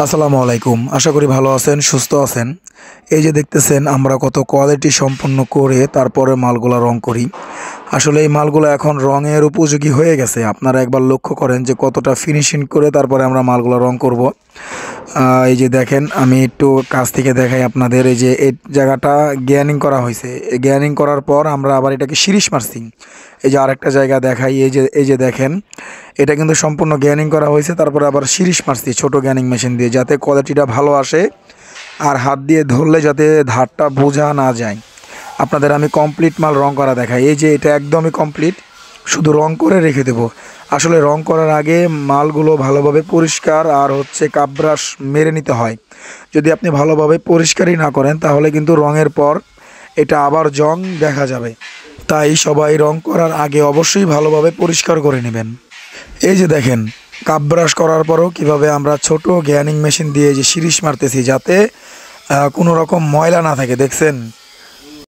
আসসালামু আলাইকুম। আশা করি ভালো আছেন, সুস্থ আছেন। এই যে দেখতেছেন আমরা কত কোয়ালিটি সম্পন্ন করে তারপরে মালগুলা রং করি। আসলে এই মালগুলা এখন রঙের উপযোগী হয়ে গেছে। আপনারা একবার লক্ষ্য করেন যে কতটা ফিনিশিং করে তারপরে আমরা মালগুলা রং করব। এই যে দেখেন আমি একটু কাছ থেকে দেখাই আপনাদের। এই যে এই জায়গাটা গ্যানিং করা হয়েছে। এই গ্যানিং করার পর আমরা আবার এটাকে শিরিষ মারছি। এই যে আরেকটা জায়গা দেখাই, এই যে দেখেন এটা কিন্তু সম্পূর্ণ গ্যানিং করা হয়েছে, তারপরে আবার শিরিষ মারছি ছোট গ্যানিং মেশিন দিয়ে, যাতে কোয়ালিটিটা ভালো আসে আর হাত দিয়ে ধরলে যাতে ধারটা বোঝা না যায়। আপনাদের আমি কমপ্লিট মাল রং করা দেখাই। এই যে এটা একদমই কমপ্লিট, শুধু রং করে রেখে দেব। আসলে রং করার আগে মালগুলো ভালোভাবে পরিষ্কার আর কাপ ব্রাশ মেরে নিতে হয়। যদি আপনি ভালোভাবে পরিষ্কারই না করেন তাহলে কিন্তু রঙের পর এটা আবার জং দেখা যাবে। তাই সবাই রং করার আগে অবশ্যই ভালোভাবে পরিষ্কার করে নেবেন। এই যে দেখেন কাপ ব্রাশ করার পরও কিভাবে আমরা ছোট গ্যানিং মেশিন দিয়ে যে শিরিষ মারতেছি, যাতে কোনো রকম ময়লা না থাকে। দেখছেন